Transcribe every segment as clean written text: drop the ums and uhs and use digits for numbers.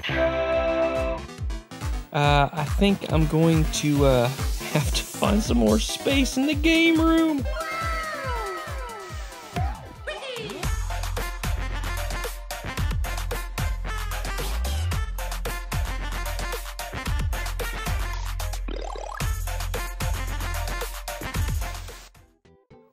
I think I'm going to have to find some more space in the game room.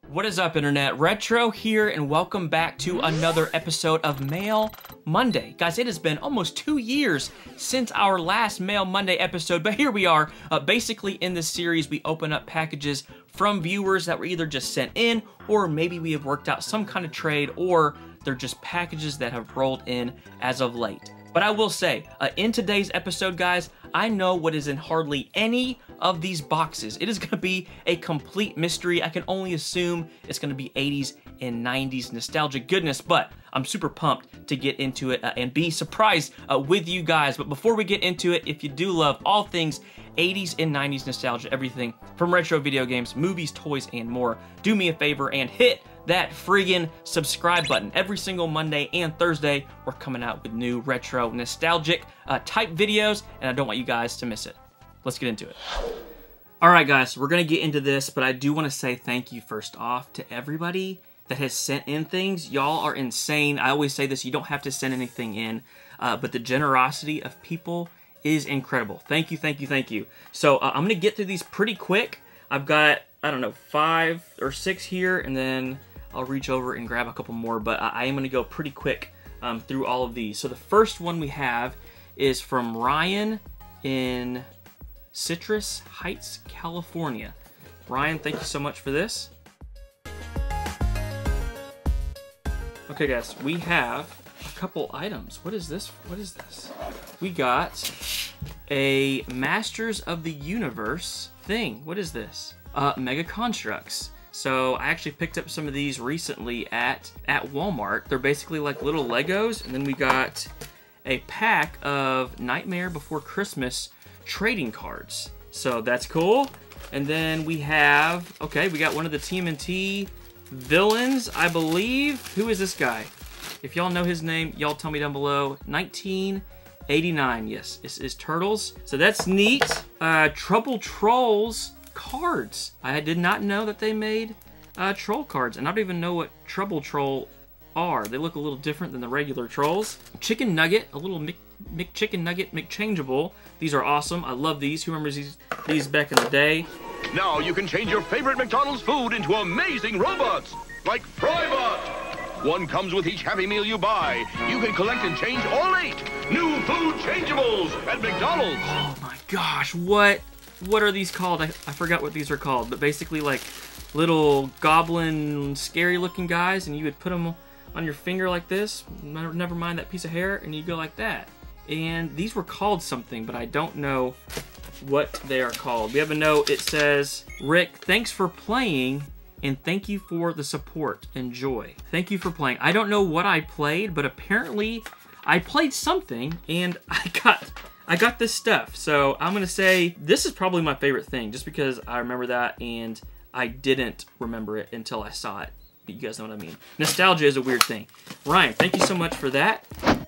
What is up, Internet? Retro here, and welcome back to another episode of Mail Monday. Guys, it has been almost 2 years since our last Mail Monday episode, but here we are. Basically, in this series, we open up packages from viewers that were either just sent in, or maybe we have worked out some kind of trade, or they're just packages that have rolled in as of late. But I will say, in today's episode, guys, I know what is in hardly any of these boxes. It is going to be a complete mystery. I can only assume it's going to be 80s and 90s nostalgic goodness, but I'm super pumped to get into it and be surprised with you guys. But before we get into it, if you do love all things 80s and 90s nostalgia, everything from retro video games, movies, toys, and more, do me a favor and hit that friggin' subscribe button. Every single Monday and Thursday, we're coming out with new retro nostalgic type videos, and I don't want you guys to miss it. Let's get into it. All right, guys, we're gonna get into this, but I do want to say thank you first off to everybody that has sent in things. Y'all are insane. I always say this, you don't have to send anything in, but the generosity of people is incredible. Thank you, thank you, thank you. So I'm gonna get through these pretty quick. I've got, I don't know, 5 or 6 here, and then I'll reach over and grab a couple more, but I am gonna go pretty quick through all of these. So the first one we have is from Ryan in Citrus Heights, California. Ryan, thank you so much for this. Okay, guys, we have a couple items. What is this? What is this? We got a Masters of the Universe thing. What is this? Mega Constructs. So I actually picked up some of these recently at Walmart. They're basically like little Legos, and then we got a pack of Nightmare Before Christmas trading cards. So that's cool. And then we have, okay, we got one of the TMNT villains, I believe. Who is this guy? If y'all know his name, y'all tell me down below. 1989, yes, this is Turtles. So that's neat. Trouble Trolls cards. I did not know that they made troll cards, and I don't even know what Trouble Troll are. They look a little different than the regular trolls. Chicken Nugget, a little McChicken Nugget McChangeable. These are awesome. I love these. Who remembers these back in the day? Now you can change your favorite McDonald's food into amazing robots, like Frybot. One comes with each Happy Meal you buy. You can collect and change all 8 new food changeables at McDonald's. Oh my gosh, what are these called? I forgot what these are called, but basically like little goblin scary looking guys, and you would put them on your finger like this, never mind that piece of hair, and you go like that. And these were called something, but I don't know what they are called. We have a note. It says, Rick, thanks for playing, and thank you for the support. Enjoy. Thank you for playing. I don't know what I played, but apparently I played something, and I got this stuff. So I'm gonna say this is probably my favorite thing, just because I remember that, and I didn't remember it until I saw it. You guys know what I mean. Nostalgia is a weird thing. Ryan, thank you so much for that.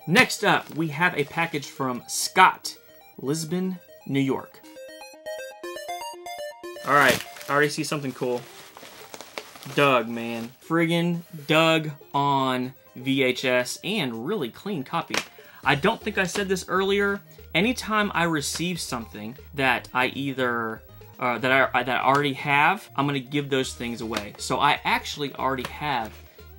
Next up, we have a package from Scott, Lisbon, New York. All right, I already see something cool. Doug, man. Friggin' Doug on VHS, and really clean copy. I don't think I said this earlier. Anytime I receive something that I either that I already have, I'm gonna give those things away. So I actually already have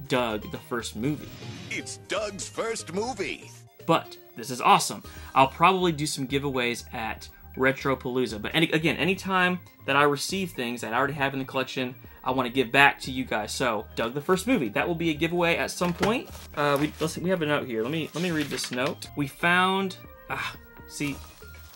Doug the First Movie. It's Doug's first movie. But this is awesome. I'll probably do some giveaways at Retropalooza. But again, anytime that I receive things that I already have in the collection, I want to give back to you guys. So Doug the First Movie, that will be a giveaway at some point. We have a note here. Let me read this note. We found see,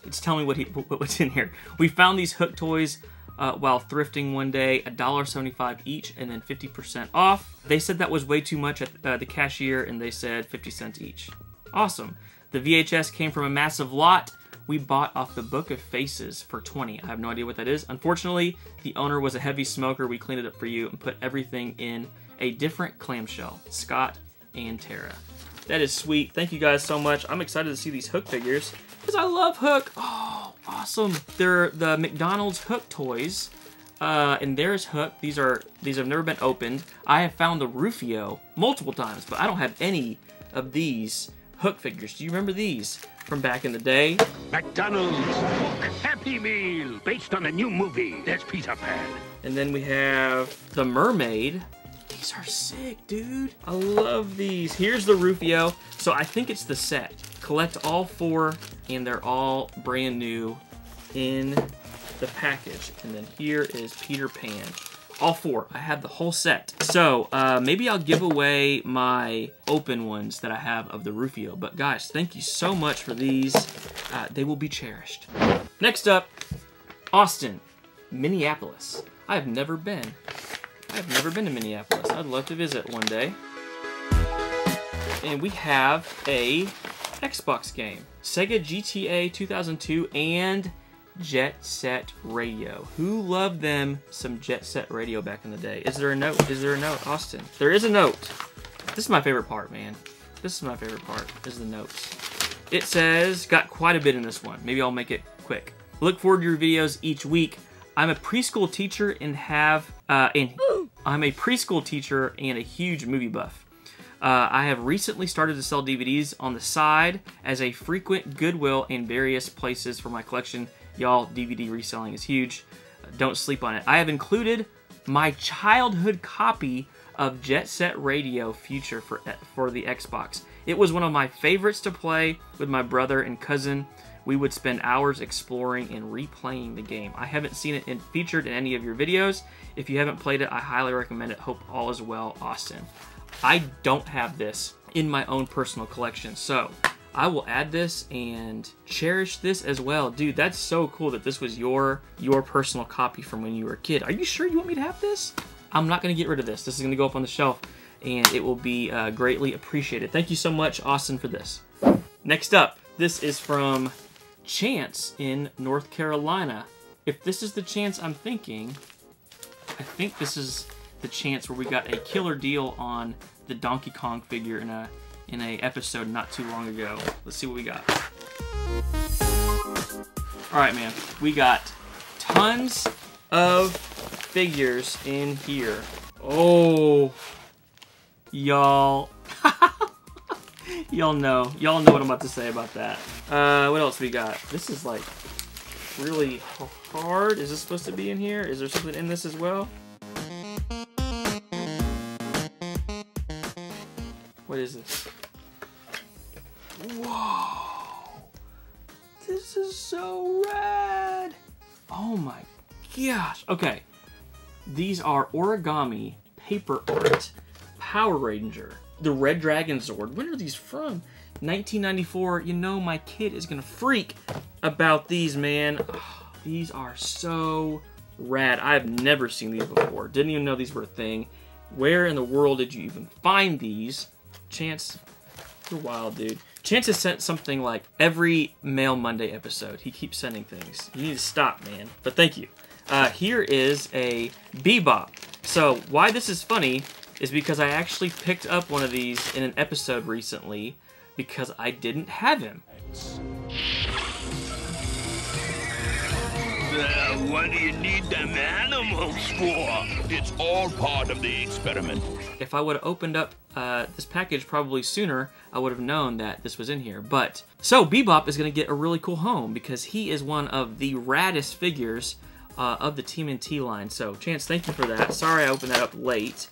it's telling me what's in here. We found these Hook toys while thrifting one day, $1.75 each, and then 50% off. They said that was way too much at the cashier, and they said 50 cents each. Awesome. The VHS came from a massive lot. We bought off the Book of Faces for 20. I have no idea what that is. Unfortunately, the owner was a heavy smoker. We cleaned it up for you and put everything in a different clamshell. Scott and Tara. That is sweet. Thank you guys so much. I'm excited to see these Hook figures because I love Hook. Oh, awesome. They're the McDonald's Hook toys. And there's Hook. These have never been opened. I have found the Rufio multiple times, but I don't have any of these Hook figures. Do you remember these from back in the day? McDonald's Hook Happy Meal, based on a new movie. There's Peter Pan. And then we have the Mermaid. These are sick, dude. I love these. Here's the Rufio. So I think it's the set. Collect all 4, and they're all brand new in the package. And then here is Peter Pan. All 4. I have the whole set. So maybe I'll give away my open ones that I have of the Rufio. But guys, thank you so much for these. They will be cherished. Next up, Austin, Minneapolis. I have never been. I've never been to Minneapolis. I'd love to visit one day. And we have a Xbox game. Sega GTA 2002 and Jet Set Radio. Who loved them some Jet Set Radio back in the day? Is there a note? Is there a note, Austin? There is a note. This is my favorite part, man. This is my favorite part, is the notes. It says, got quite a bit in this one. Maybe I'll make it quick. Look forward to your videos each week. I'm a preschool teacher and I'm a preschool teacher and a huge movie buff. I have recently started to sell DVDs on the side as a frequent Goodwill and various places for my collection. Y'all, DVD reselling is huge. Don't sleep on it. I have included my childhood copy of Jet Set Radio Future for the Xbox. It was one of my favorites to play with my brother and cousin. We would spend hours exploring and replaying the game. I haven't seen it featured in any of your videos. If you haven't played it, I highly recommend it. Hope all is well, Austin. I don't have this in my own personal collection, so I will add this and cherish this as well. Dude, that's so cool that this was your personal copy from when you were a kid. Are you sure you want me to have this? I'm not going to get rid of this. This is going to go up on the shelf, and it will be greatly appreciated. Thank you so much, Austin, for this. Next up, this is from Chance in North Carolina. If this is the Chance I'm thinking, I think this is the Chance where we got a killer deal on the Donkey Kong figure in a episode not too long ago. Let's see what we got. All right, man. We got tons of figures in here. Oh, y'all. Y'all know what I'm about to say about that. What else we got? This is like really hard. Is this supposed to be in here? Is there something in this as well? What is this? Whoa! This is so rad! Oh my gosh. Okay. These are origami paper art Power Ranger. The Red Dragon Zord. When are these from? 1994. You know my kid is gonna freak about these, man. Oh, these are so rad. I've never seen these before. Didn't even know these were a thing. Where in the world did you even find these? Chance, you're wild, dude. Chance has sent something like every Mail Monday episode. He keeps sending things. You need to stop, man. But thank you. Here is a Bebop. So why this is funny is because I actually picked up one of these in an episode recently because I didn't have him. What do you need them animals for? It's all part of the experiment. If I would have opened up this package probably sooner, I would have known that this was in here. But so Bebop is going to get a really cool home because he is one of the raddest figures of the TMNT line. So Chance, thank you for that. Sorry I opened that up late.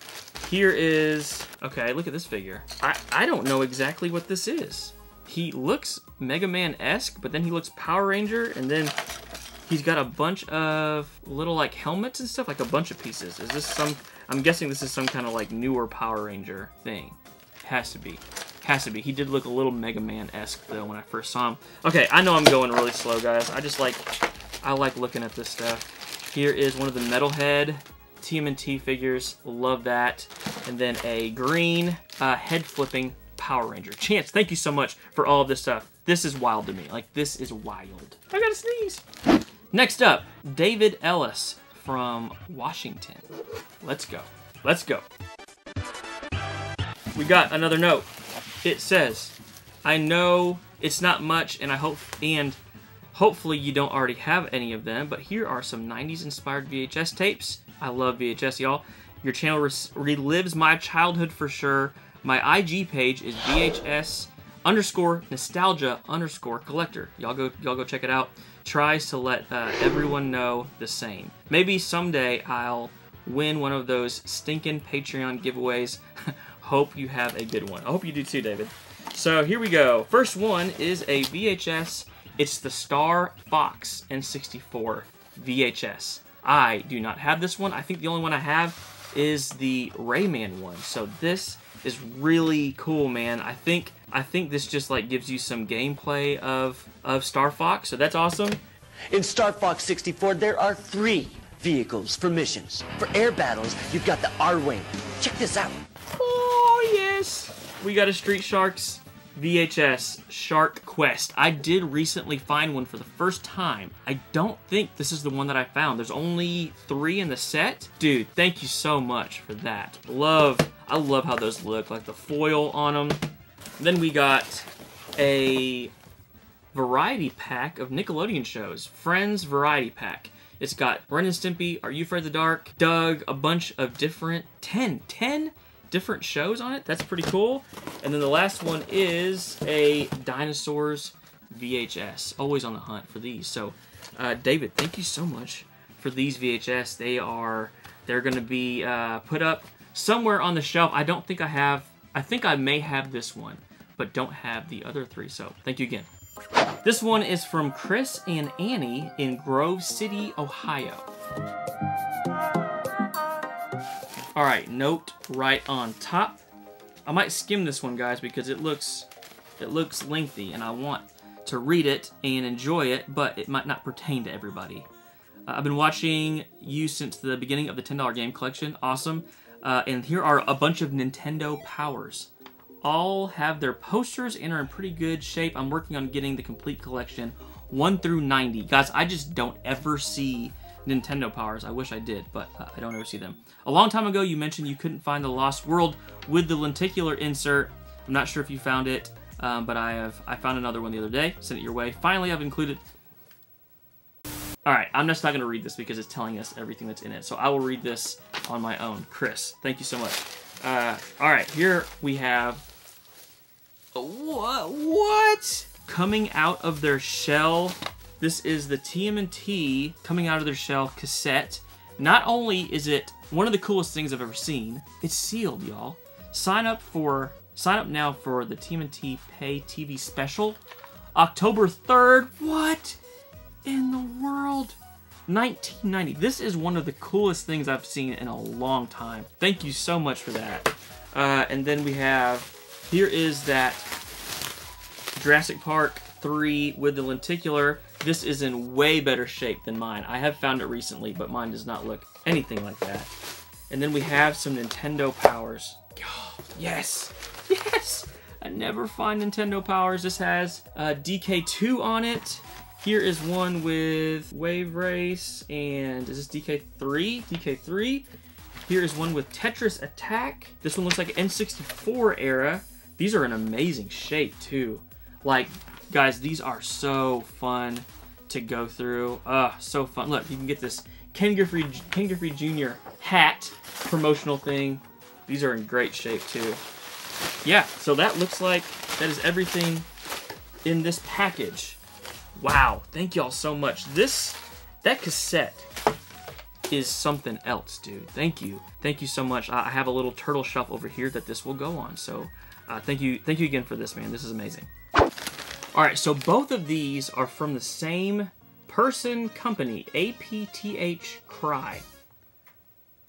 Here is, okay, look at this figure. I don't know exactly what this is. He looks Mega Man-esque, but then he looks Power Ranger, and then he's got a bunch of little like helmets and stuff, like a bunch of pieces. Is this some, I'm guessing this is some kind of like newer Power Ranger thing. Has to be. Has to be. He did look a little Mega Man-esque though when I first saw him. Okay, I know I'm going really slow, guys. I like looking at this stuff. Here is one of the Metalhead TMNT figures. Love that. And then a green head-flipping Power Ranger. Chance, thank you so much for all of this stuff. This is wild to me. Like, this is wild. I gotta sneeze. Next up, David Ellis from Washington. Let's go. Let's go. We got another note. it says, I know it's not much, and hopefully you don't already have any of them, but here are some 90s inspired VHS tapes. I love VHS, y'all. Your channel relives my childhood for sure. My IG page is VHS_nostalgia_collector. Y'all go check it out. Tries to let everyone know the same. Maybe someday I'll win one of those stinking Patreon giveaways. Hope you have a good one. I hope you do too, David. So here we go. First one is a VHS. It's the Star Fox N64 VHS. I do not have this one. I think the only one I have is the Rayman one. So this is really cool, man. I think this just like gives you some gameplay of Star Fox, so that's awesome. In Star Fox 64, there are 3 vehicles for missions. For air battles, you've got the R-Wing. Check this out. Oh, yes. We got a Street Sharks VHS Shark Quest. I did recently find one for the first time. I don't think this is the one that I found. There's only 3 in the set. Dude, thank you so much for that. I love how those look, like the foil on them. Then we got a variety pack of Nickelodeon shows. Friends Variety Pack. It's got Ren and Stimpy, Are You Afraid of the Dark, Doug, a bunch of different, 10 different shows on it. That's pretty cool. And then the last one is a Dinosaurs VHS. Always on the hunt for these. So, David, thank you so much for these VHS. They're going to be put up somewhere on the shelf. I don't think I have. I think I may have this one, but don't have the other 3. So, thank you again. This one is from Chris and Annie in Grove City, Ohio. Alright, note right on top. I might skim this one, guys, because it looks lengthy, and I want to read it and enjoy it, but it might not pertain to everybody. I've been watching you since the beginning of the $10 game collection. Awesome. And here are a bunch of Nintendo Powers. All have their posters and are in pretty good shape. I'm working on getting the complete collection, 1 through 90. Guys, I just don't ever see Nintendo Powers. I wish I did, but I don't ever see them. A long time ago, you mentioned you couldn't find the Lost World with the lenticular insert. I'm not sure if you found it, but I found another one the other day. Sent it your way. Finally, I've included... Alright, I'm just not going to read this because it's telling us everything that's in it. So I will read this on my own. Chris, thank you so much. Alright, here we have... What? Coming out of their shell. This is the TMNT coming out of their shell cassette. Not only is it one of the coolest things I've ever seen, it's sealed, y'all. Sign up now for the TMNT Pay TV special. October 3rd. What in the world? 1990. This is one of the coolest things I've seen in a long time. Thank you so much for that. And then we have, here is that Jurassic Park 3 with the lenticular. This is in way better shape than mine. I have found it recently, but mine does not look anything like that. And then we have some Nintendo Powers. Oh, yes! Yes! I never find Nintendo Powers. This has DK2 on it. Here is one with Wave Race, and is this DK3? DK3. Here is one with Tetris Attack. This one looks like N64 era. These are in amazing shape, too. Like, guys, these are so fun to go through. So fun. Look, you can get this Ken Griffey Jr. hat promotional thing. These are in great shape, too. Yeah, so that looks like that is everything in this package. Wow, thank y'all so much. That cassette is something else, dude. Thank you. Thank you so much. I have a little turtle shelf over here that this will go on. So thank you again for this, man. This is amazing. All right, so both of these are from the same company, APTH Cry.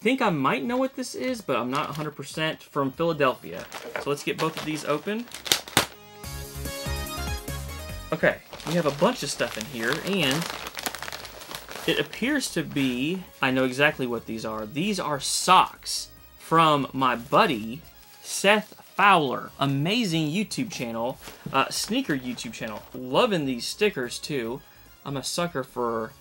I think I might know what this is, but I'm not 100%, from Philadelphia. So let's get both of these open. Okay, we have a bunch of stuff in here, and it appears to be, I know exactly what these are. These are socks from my buddy, Seth Fowler. Amazing YouTube channel, sneaker YouTube channel. Loving these stickers, too. I'm a sucker for,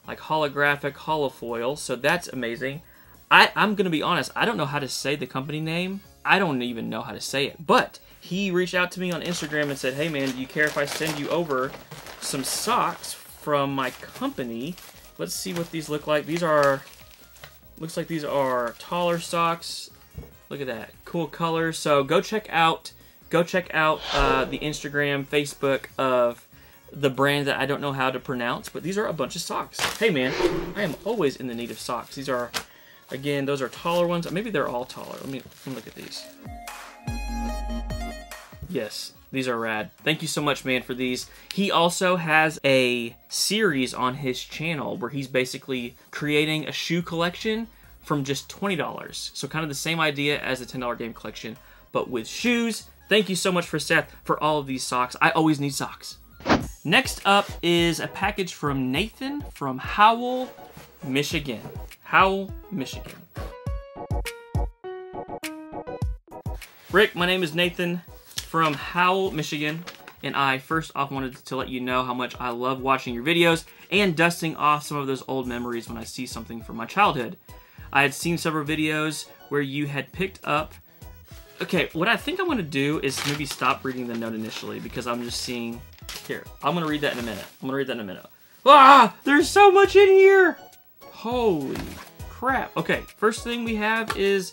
like, holographic holofoil, so that's amazing. I'm going to be honest, I don't know how to say the company name. I don't even know how to say it, but he reached out to me on Instagram and said, hey man, do you care if I send you over some socks from my company? Let's see what these look like. These are, looks like these are taller socks. Look at that, cool colors. So go check out the Instagram, Facebook of the brand that I don't know how to pronounce, but these are a bunch of socks. Hey man, I am always in the need of socks. These are, again, those are taller ones. Maybe they're all taller. Let me look at these. Yes, these are rad. Thank you so much, man, for these. He also has a series on his channel where he's basically creating a shoe collection from just $20. So kind of the same idea as the $10 game collection, but with shoes. Thank you so much for Seth for all of these socks. I always need socks. Next up is a package from Nathan from Howell, Michigan. Howell, Michigan. Rick, my name is Nathan from Howell, Michigan, and I first off wanted to let you know how much I love watching your videos and dusting off some of those old memories when I see something from my childhood. I had seen several videos where you had picked up... Okay, what I think I want to do is maybe stop reading the note initially because I'm just seeing... Here, I'm going to read that in a minute. Ah! There's so much in here! Holy crap. Okay, first thing we have is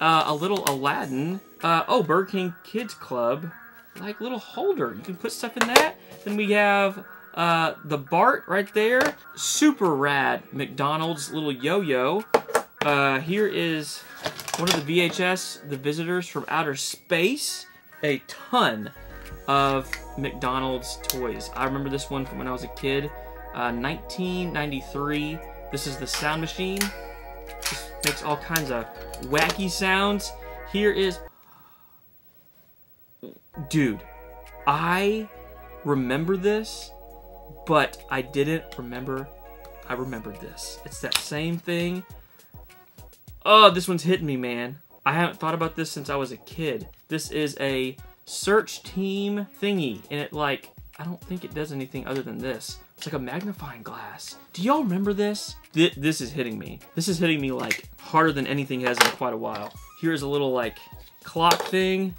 a little Aladdin. Oh, Burger King Kids Club. Like little holder. You can put stuff in that. Then we have the Bart right there. Super rad McDonald's little yo-yo. Here is one of the VHS, The Visitors from Outer Space. A ton of McDonald's toys. I remember this one from when I was a kid. 1993. This is the sound machine. This makes all kinds of wacky sounds. Here is... Dude, I remember this, but I didn't remember I remembered this. It's that same thing. Oh, this one's hitting me, man. I haven't thought about this since I was a kid. This is a search team thingy, and it like, I don't think it does anything other than this. It's like a magnifying glass. Do y'all remember this? This is hitting me. This is hitting me like harder than anything has in quite a while. Here's a little like clock thing.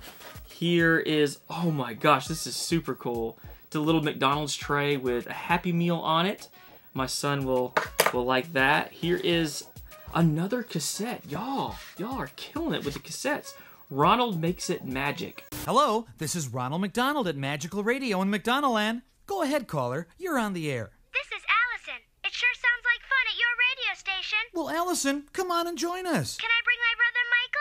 Here is, oh my gosh, this is super cool. It's a little McDonald's tray with a Happy Meal on it. My son will like that. Here is another cassette. Y'all are killing it with the cassettes. Ronald Makes It Magic. Hello, this is Ronald McDonald at Magical Radio in McDonaldland. Go ahead, caller. You're on the air. This is Allison. It sure sounds like fun at your radio station. Well, Allison, come on and join us. Can I bring my brother Michael?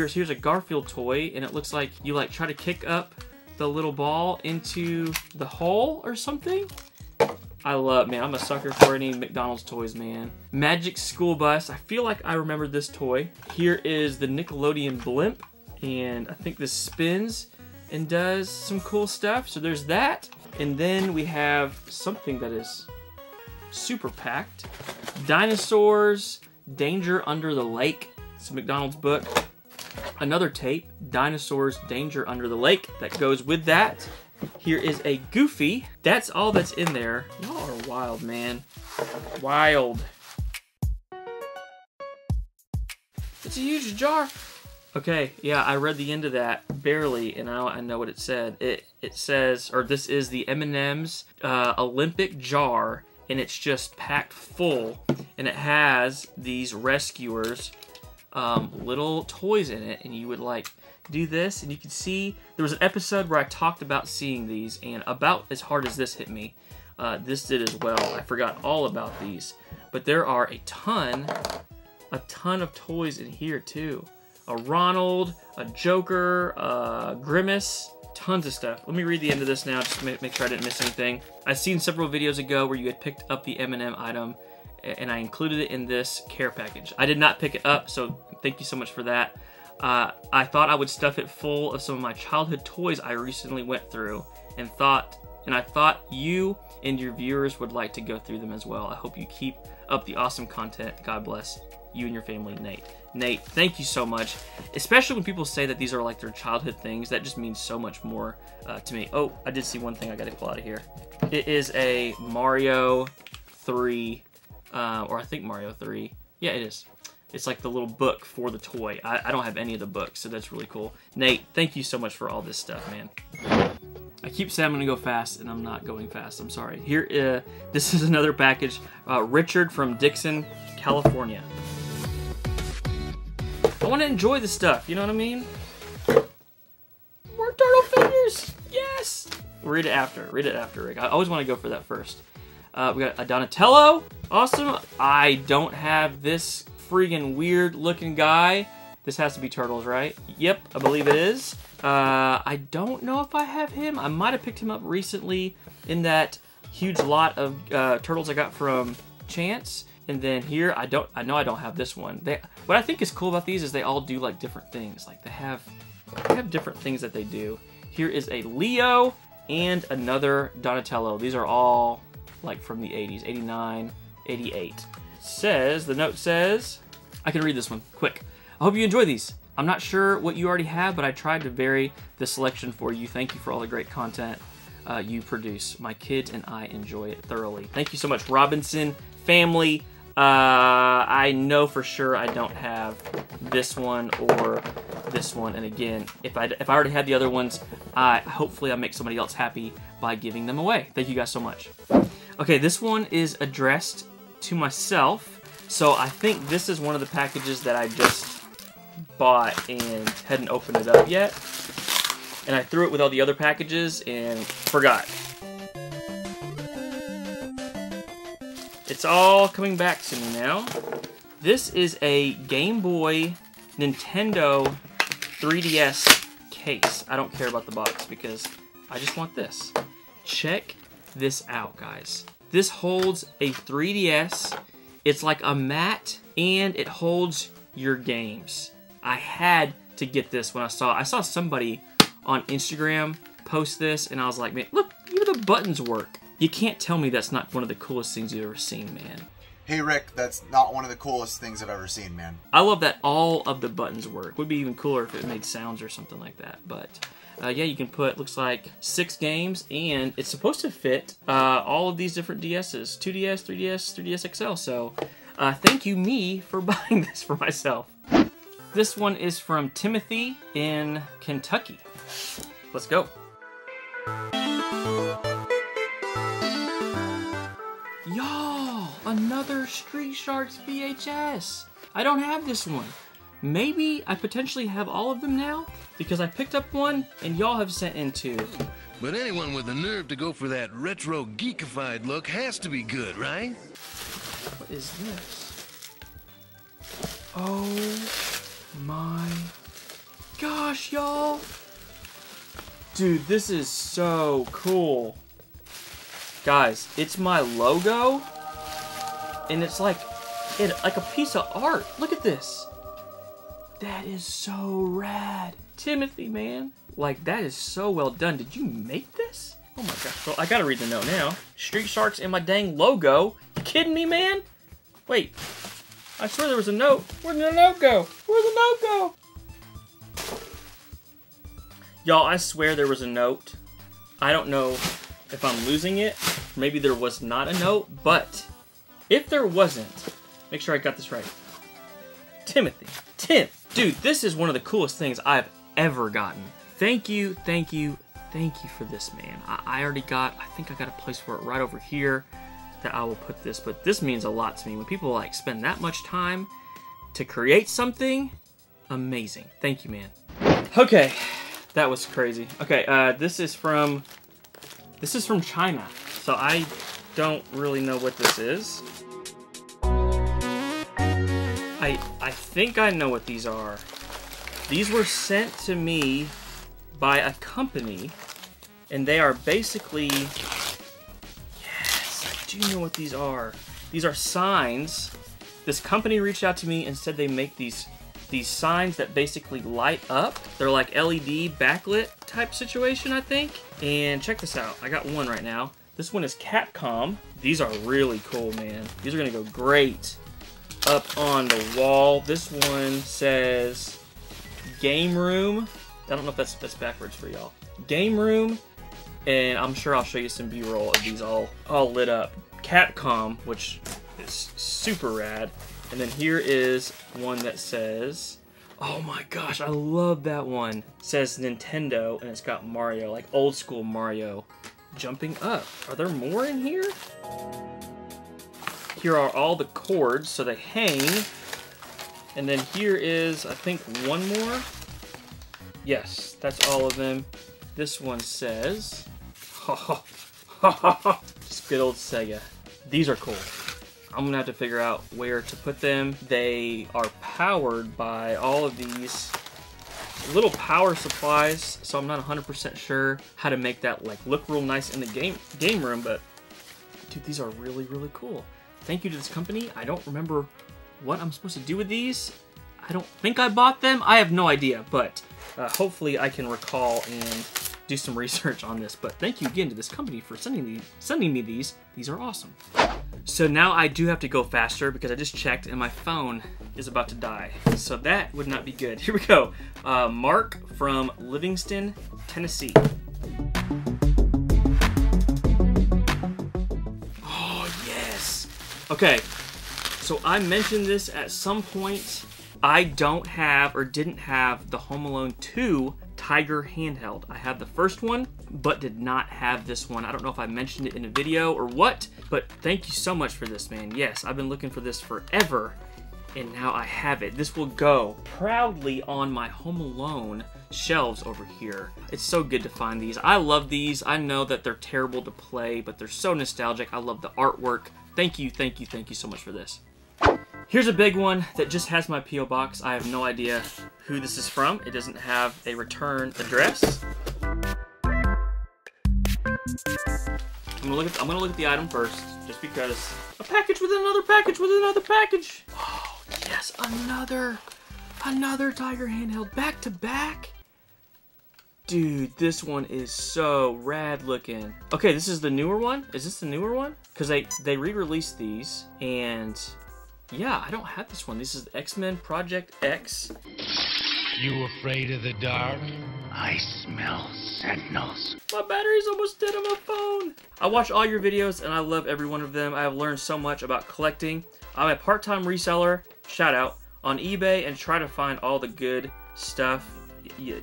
Here's a Garfield toy, and it looks like you like try to kick up the little ball into the hole or something. Man, I'm a sucker for any McDonald's toys, man. Magic School Bus. I feel like I remember this toy. Here is the Nickelodeon blimp, and I think this spins and does some cool stuff. So there's that. And then we have something that is super packed. Dinosaurs, Danger Under the Lake. It's a McDonald's book. Another tape, Dinosaurs, Danger Under the Lake, that goes with that. Here is a Goofy. That's all that's in there. Y'all are wild, man. Wild. It's a huge jar. Okay, yeah, I read the end of that barely, and now I know what it said. It says, or this is the M&M's Olympic jar, and it's just packed full, and it has these rescuers, little toys in it, and you would like do this, and you can see there was an episode where I talked about seeing these, and about as hard as this hit me, this did as well. I forgot all about these, but there are a ton of toys in here too. A Ronald, a Joker, a Grimace, tons of stuff. Let me read the end of this now, just to make sure I didn't miss anything. I've seen several videos ago where you had picked up the M&M item, and I included it in this care package. I did not pick it up, so thank you so much for that. I thought I would stuff it full of some of my childhood toys I recently went through, and I thought you and your viewers would like to go through them as well. I hope you keep up the awesome content. God bless you and your family, Nate. Nate, thank you so much. Especially when people say that these are like their childhood things, that just means so much more to me. Oh, I did see one thing I gotta pull out of here. It is a Mario 3, or I think Mario 3. Yeah, it is. It's like the little book for the toy. I don't have any of the books, so that's really cool. Nate, thank you so much for all this stuff, man. I keep saying I'm gonna go fast, and I'm not going fast. I'm sorry. Here, this is another package. Richard from Dixon, California. I want to enjoy the stuff. You know what I mean? More turtle figures. Yes. Read it after. Read it after, Rick. I always want to go for that first. We got a Donatello. Awesome. I don't have this friggin' weird looking guy. This has to be Turtles, right? Yep, I believe it is. I don't know if I have him. I might have picked him up recently in that huge lot of Turtles I got from Chance. And then here, I know I don't have this one. What I think is cool about these is they all do like different things. Like they have different things that they do. Here is a Leo and another Donatello. These are all like from the 80s, 89, 88. The note says, I can read this one quick. I hope you enjoy these. I'm not sure what you already have, but I tried to vary the selection for you. Thank you for all the great content you produce. My kids and I enjoy it thoroughly. Thank you so much, Robinson family. I know for sure I don't have this one or this one. And again, if I already had the other ones, hopefully I'll make somebody else happy by giving them away. Thank you guys so much. Okay, this one is addressed to myself. So I think this is one of the packages that I just bought and hadn't opened it up yet. And I threw it with all the other packages and forgot. It's all coming back to me now. This is a Game Boy Nintendo 3DS case. I don't care about the box because I just want this. Check this out, guys. This holds a 3DS. It's like a mat and it holds your games. I had to get this when I saw somebody on Instagram post this and I was like, man, look, even the buttons work. You can't tell me that's not one of the coolest things you've ever seen, man. Hey, Rick, that's not one of the coolest things I've ever seen, man. I love that all of the buttons work. Would be even cooler if it made sounds or something like that. But, yeah, you can put, looks like 6 games, and it's supposed to fit all of these different DSs. 2DS, 3DS, 3DS XL. So, thank you, me, for buying this for myself. This one is from Timothy in Kentucky. Let's go. Y'all, another Street Sharks VHS. I don't have this one. Maybe I potentially have all of them now because I picked up one and y'all have sent in 2. But anyone with the nerve to go for that retro geekified look has to be good, right? What is this? Oh my gosh, y'all. Dude, this is so cool. Guys, it's my logo, and it's like a piece of art. Look at this. That is so rad. Timothy, man. Like, that is so well done. Did you make this? Oh my gosh. Well, I gotta read the note now. Street Sharks and my dang logo. You kidding me, man? Wait. I swear there was a note. Where'd the note go? Where'd the note go? Y'all, I swear there was a note. I don't know if I'm losing it. Maybe there was not a note, but if there wasn't, make sure I got this right. Timothy. Tim. Dude, this is one of the coolest things I've ever gotten. Thank you, thank you, thank you for this, man. I think I got a place for it right over here that I will put this, but this means a lot to me. When people like spend that much time to create something, amazing. Thank you, man. Okay, that was crazy. Okay, this is from China, so I don't really know what this is. I think I know what these are. These were sent to me by a company, and they are basically... Yes, I do know what these are. These are signs. This company reached out to me and said they make these signs that basically light up. They're like LED backlit type situation, I think. And check this out. I got one right now. This one is Capcom. These are really cool, man. These are gonna go great up on the wall. This one says Game Room. I don't know if that's backwards for y'all. Game Room, and I'm sure I'll show you some B-roll of these all lit up. Capcom, which is super rad. And then here is one that says, oh my gosh, I love that one. It says Nintendo, and it's got Mario, like old school Mario, jumping up. Are there more in here? Here are all the cords, so they hang. And then here is, I think, one more. Yes, that's all of them. This one says, just good old Sega. These are cool. I'm gonna have to figure out where to put them. They are powered by all of these little power supplies, so I'm not 100% sure how to make that like look real nice in the game room, but dude, these are really, really cool. Thank you to this company. I don't remember what I'm supposed to do with these. I don't think I bought them. I have no idea, but hopefully I can recall and do some research on this. But thank you again to this company for sending me these. These are awesome. So now I do have to go faster because I just checked and my phone is about to die. So that would not be good. Here we go. Mark from Livingston, Tennessee. Oh, yes. Okay, so I mentioned this at some point. I don't have or didn't have the Home Alone 2 Tiger handheld. I have the first one, but did not have this one. I don't know if I mentioned it in a video or what, but thank you so much for this, man. Yes, I've been looking for this forever, and now I have it. This will go proudly on my Home Alone shelves over here. It's so good to find these. I love these. I know that they're terrible to play, but they're so nostalgic. I love the artwork. Thank you, thank you, thank you so much for this. Here's a big one that just has my P.O. box. I have no idea who this is from. It doesn't have a return address. I'm gonna look at the item first, just because. A package with another package with another package. Oh yes, another Tiger handheld back to back. Dude, this one is so rad looking. Okay, this is the newer one. Is this the newer one? Because they re-released these, and yeah, I don't have this one. This is X-Men Project X. You afraid of the dark? I smell sentinels. My battery's almost dead on my phone. I watch all your videos and I love every one of them. I have learned so much about collecting. I'm a part-time reseller, shout out, on eBay and try to find all the good stuff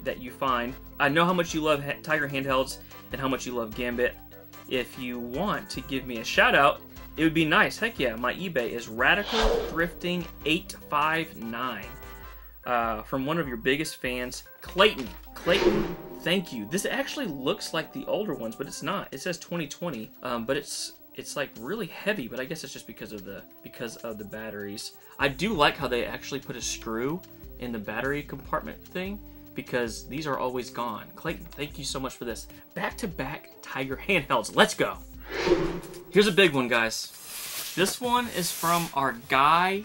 that you find. I know how much you love Tiger handhelds and how much you love Gambit. If you want to give me a shout out, it would be nice. Heck yeah, my eBay is Radical Thrifting 859. From one of your biggest fans, Clayton. Clayton, thank you. This actually looks like the older ones, but it's not. It says 2020, but it's like really heavy. But I guess it's just because of the batteries. I do like how they actually put a screw in the battery compartment thing, because these are always gone. Clayton, thank you so much for this. Back-to-back Tiger handhelds. Let's go. Here's a big one, guys. This one is from our guy,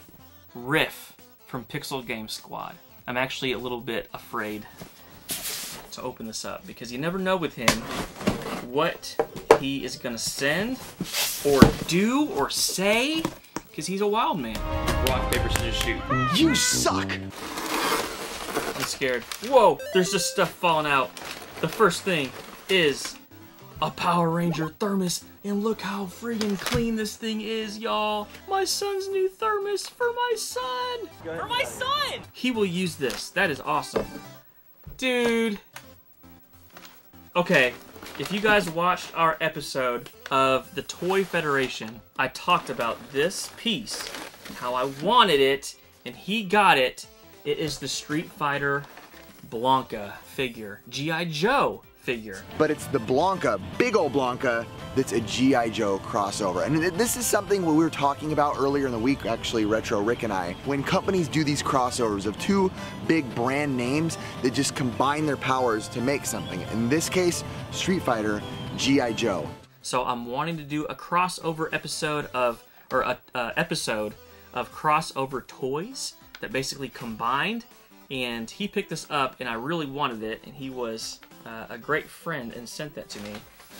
Riff, from Pixel Game Squad. I'm actually a little bit afraid to open this up because you never know with him what he is gonna send or do or say, because he's a wild man. Rock, paper, scissors, shoot. You suck! I'm scared. Whoa, there's just stuff falling out. The first thing is a Power Ranger thermos, and look how freaking clean this thing is, y'all. My son's new thermos for my son. For my son! He will use this. That is awesome. Dude. Okay, if you guys watched our episode of the Toy Federation, I talked about this piece, how I wanted it, and he got it. It is the Street Fighter Blanca figure. G.I. Joe figure. But it's the Blanca, big old Blanca, that's a G.I. Joe crossover. And this is something we were talking about earlier in the week, actually, Retro Rick and I. When companies do these crossovers of two big brand names that just combine their powers to make something. In this case, Street Fighter, G.I. Joe. So I'm wanting to do a crossover episode of, or a episode of crossover toys that basically combined. And he picked this up and I really wanted it, and he was a great friend and sent that to me.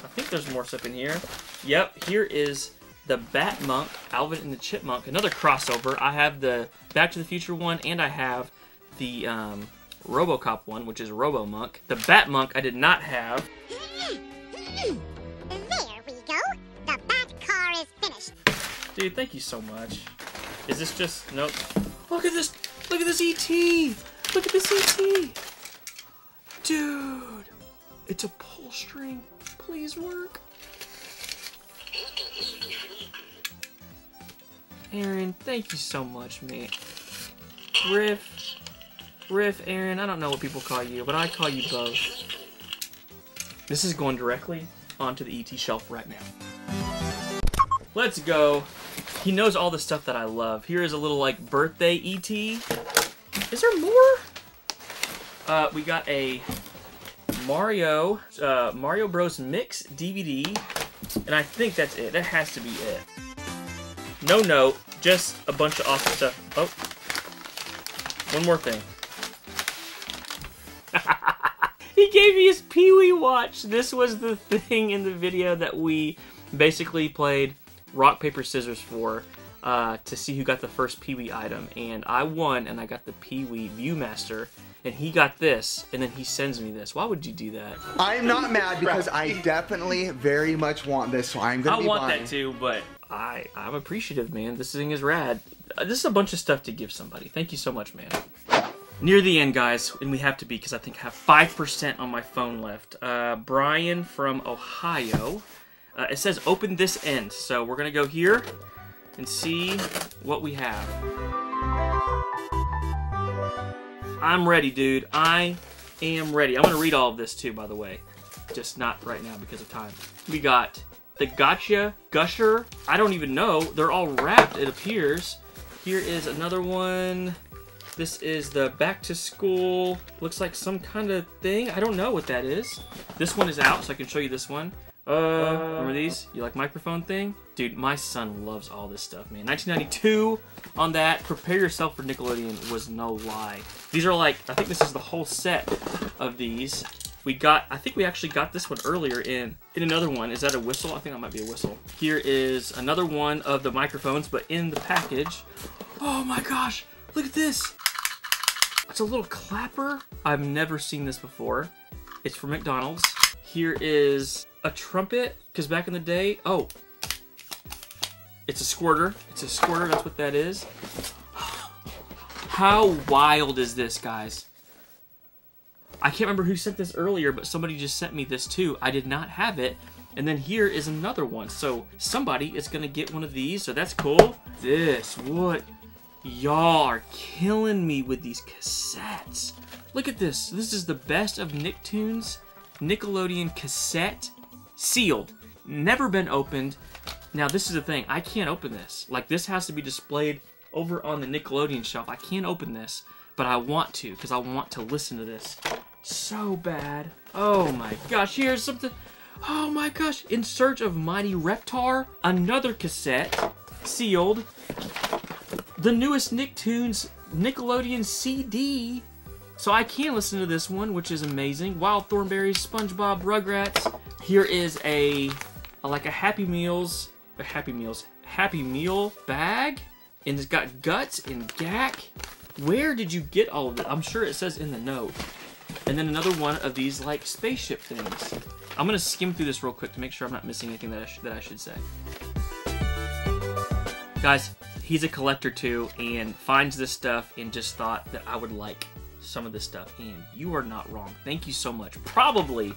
I think there's more stuff in here. Yep, here is the Bat-Monk, Alvin and the Chipmunk, another crossover. I have the Back to the Future one, and I have the RoboCop one, which is Robo-Monk. The Bat-Monk I did not have. There we go. The Bat car is finished. Dude, thank you so much. Is this just... Nope. Look at this! Look at this ET! Look at this ET! Dude! It's a pull string. Please work. Aaron, thank you so much, mate. Riff, Aaron, I don't know what people call you, but I call you both. This is going directly onto the ET shelf right now. Let's go. He knows all the stuff that I love. Here is a little, like, birthday ET. Is there more? We got a Mario Bros. Mix DVD, and I think that's it. That has to be it. No note, just a bunch of awesome stuff. Oh, one more thing. He gave me his Pee-wee watch. This was the thing in the video that we basically played rock, paper, scissors for to see who got the first Pee-wee item. And I won, and I got the Pee-wee Viewmaster. And he got this, and then he sends me this. Why would you do that? I'm not mad because I definitely very much want this, so I'm going to be buying. I want that too, but I'm appreciative, man. This thing is rad. This is a bunch of stuff to give somebody. Thank you so much, man. Near the end, guys, and we have to be because I think I have 5% on my phone left. Brian from Ohio. It says open this end, so we're going to go here and see what we have. I'm ready, dude. I am ready. I'm going to read all of this, too, by the way. Just not right now because of time. We got the Gotcha Gusher. I don't even know. They're all wrapped, it appears. Here is another one. This is the Back to School. Looks like some kind of thing. I don't know what that is. This one is out, so I can show you this one. Remember these? You like microphone thing? Dude, my son loves all this stuff, man. 1992 on that. Prepare Yourself for Nickelodeon was no lie. These are like, I think this is the whole set of these. We got, I think we actually got this one earlier in another one. Is that a whistle? I think that might be a whistle. Here is another one of the microphones, but in the package. Oh my gosh, look at this. It's a little clapper. I've never seen this before. It's from McDonald's. Here is a trumpet, because back in the day, oh, it's a squirter. It's a squirter, that's what that is. How wild is this, guys? I can't remember who sent this earlier, but somebody just sent me this too. I did not have it. And then here is another one. So somebody is going to get one of these, so that's cool. This, what? Y'all are killing me with these cassettes. Look at this. This is the Best of Nicktoons Nickelodeon cassette. Sealed. Never been opened. Now, this is the thing. I can't open this. Like, this has to be displayed over on the Nickelodeon shelf. I can't open this, but I want to because I want to listen to this so bad. Oh, my gosh. Here's something. Oh, my gosh. In Search of Mighty Reptar. Another cassette. Sealed. The newest Nicktoons Nickelodeon CD. So I can listen to this one, which is amazing. Wild Thornberrys, SpongeBob, Rugrats. Here is like a Happy Meal bag, and it's got Guts and Gak. Where did you get all of it? I'm sure it says in the note. And then another one of these like spaceship things. I'm gonna skim through this real quick to make sure I'm not missing anything that I should say. Guys, he's a collector too, and finds this stuff and just thought that I would like some of this stuff, and you are not wrong. Thank you so much. Probably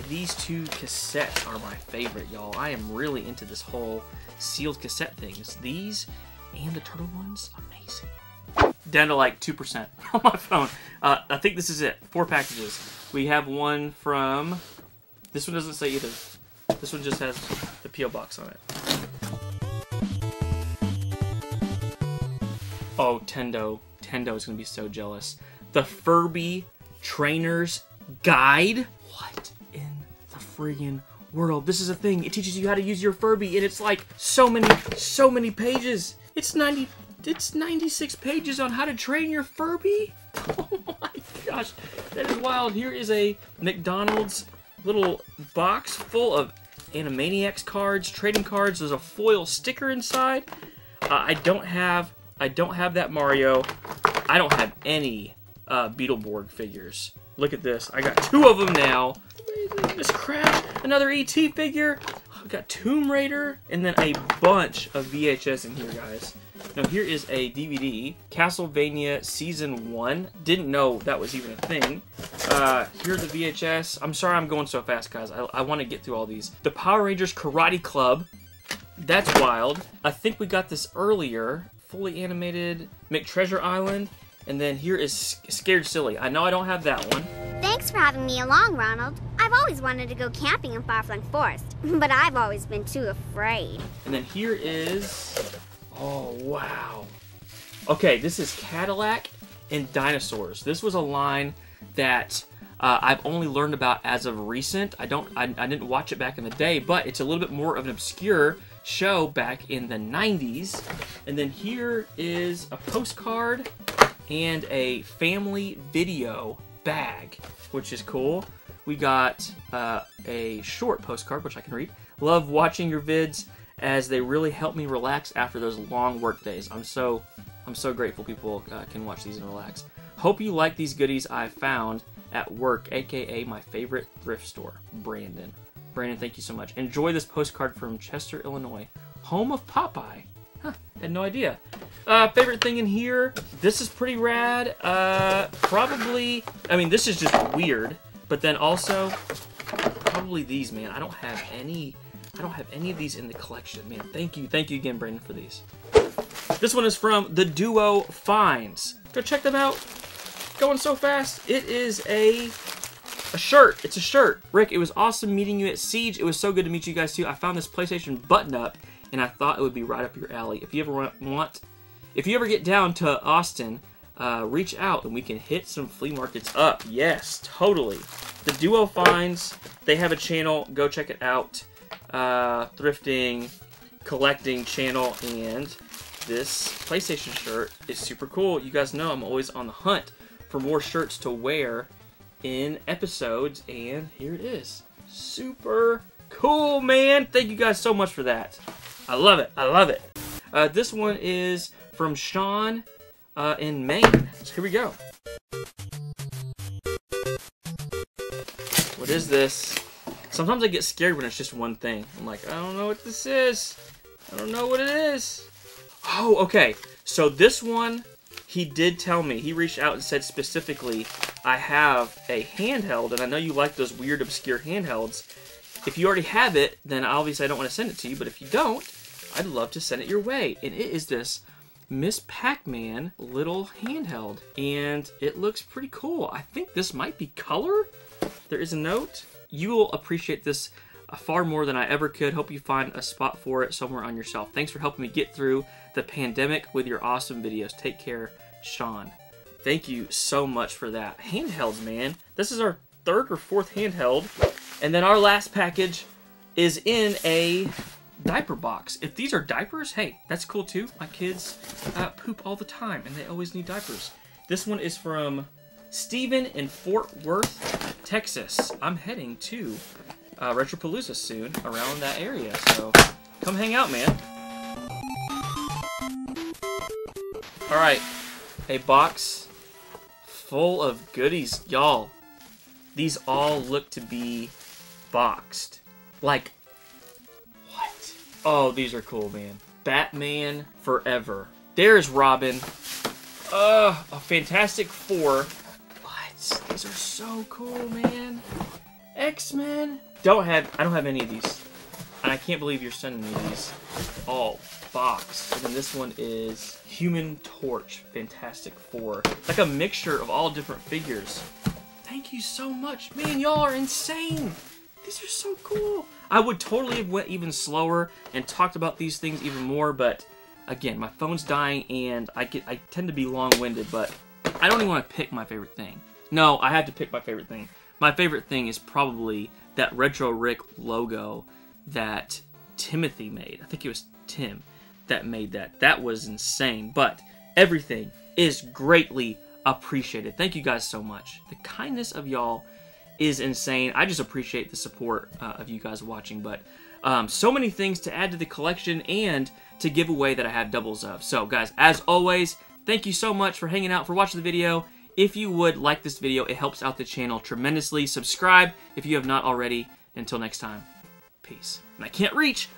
these two cassettes are my favorite, y'all. I am really into this whole sealed cassette thing. It's these and the turtle ones, amazing. Down to like 2% on my phone. I think this is it. 4 packages. We have one from, this one doesn't say either. This one just has the P.O. box on it. Oh, Tendo. Tendo is going to be so jealous. The Furby Trainer's Guide. What in the friggin' world? This is a thing. It teaches you how to use your Furby, and it's like so many pages. It's 96 pages on how to train your Furby. Oh my gosh, that is wild. Here is a McDonald's little box full of Animaniacs cards, trading cards. There's a foil sticker inside. I don't have that Mario. I don't have any Beetleborg figures. Look at this. I got 2 of them now. Amazing. This Crash, another ET figure. we got Tomb Raider, and then a bunch of VHS in here, guys. Now, here is a DVD, Castlevania Season 1. Didn't know that was even a thing. Here are the VHS. I'm sorry I'm going so fast, guys. I want to get through all these. The Power Rangers Karate Club. That's wild. I think we got this earlier. Fully animated McTreasure Island. And then here is Scared Silly. I know I don't have that one. Thanks for having me along, Ronald. I've always wanted to go camping in Far-Flung Forest, but I've always been too afraid. And then here is... Oh, wow. Okay, this is Cadillac and Dinosaurs. This was a line that I've only learned about as of recent. I didn't watch it back in the day, but it's a little bit more of an obscure show back in the 90s. And then here is a postcard and a family video bag, which is cool. We got a short postcard, which I can read. Love watching your vids as they really help me relax after those long work days. I'm so grateful people can watch these and relax. Hope you like these goodies I found at work, aka my favorite thrift store. Brandon. Brandon, thank you so much. Enjoy this postcard from Chester, Illinois, home of Popeye. Huh, had no idea. Favorite thing in here, this is pretty rad. Probably, I mean, this is just weird, but then also, probably these, man. I don't have any of these in the collection, man. Thank you again, Brandon, for these. This one is from the Duo Finds. Go check them out. Going so fast. It is a shirt. It's a shirt. Rick, it was awesome meeting you at Siege. It was so good to meet you guys too. I found this PlayStation button-up, and I thought it would be right up your alley. If you ever get down to Austin, reach out and we can hit some flea markets up. Yes, totally. The Duo Finds, they have a channel. Go check it out. Thrifting, collecting channel, and this PlayStation shirt is super cool. You guys know I'm always on the hunt for more shirts to wear in episodes, and here it is. Super cool, man. Thank you guys so much for that. I love it. I love it. This one is from Sean in Maine. So here we go. What is this? Sometimes I get scared when it's just one thing. I'm like, I don't know what this is. I don't know what it is. Oh, okay. So this one, he did tell me. He reached out and said specifically, I have a handheld, and I know you like those weird, obscure handhelds. If you already have it, then obviously I don't want to send it to you, but if you don't, I'd love to send it your way. And it is this Miss Pac-Man little handheld, and it looks pretty cool. I think this might be color. There is a note. You will appreciate this far more than I ever could. Hope you find a spot for it somewhere on your shelf. Thanks for helping me get through the pandemic with your awesome videos. Take care, Sean. Thank you so much for that. Handhelds, man. This is our third or fourth handheld. And then our last package is in a diaper box. If these are diapers, hey, that's cool too. My kids poop all the time, and they always need diapers. This one is from Steven in Fort Worth, Texas. I'm heading to Retropalooza soon, around that area, so come hang out, man. Alright, a box full of goodies. Y'all, these all look to be boxed. Like, what? Oh, these are cool, man. Batman Forever. There's Robin. A Fantastic Four. What? These are so cool, man. X-Men. I don't have any of these. And I can't believe you're sending me these all boxed. And then this one is Human Torch, Fantastic Four. Like a mixture of all different figures. Thank you so much. Man, y'all are insane. These are so cool. I would totally have went even slower and talked about these things even more, but again, my phone's dying and I tend to be long-winded, but I don't even want to pick my favorite thing. No, I had to pick my favorite thing. My favorite thing is probably that Retro Rick logo that Timothy made. I think it was Tim that made that. That was insane, but everything is greatly appreciated. Thank you guys so much. The kindness of y'all is insane. I just appreciate the support of you guys watching, but so many things to add to the collection and to give away that I have doubles of. So guys, as always, thank you so much for hanging out, for watching the video. If you would like this video, it helps out the channel tremendously. Subscribe if you have not already. Until next time. piece. And I can't reach,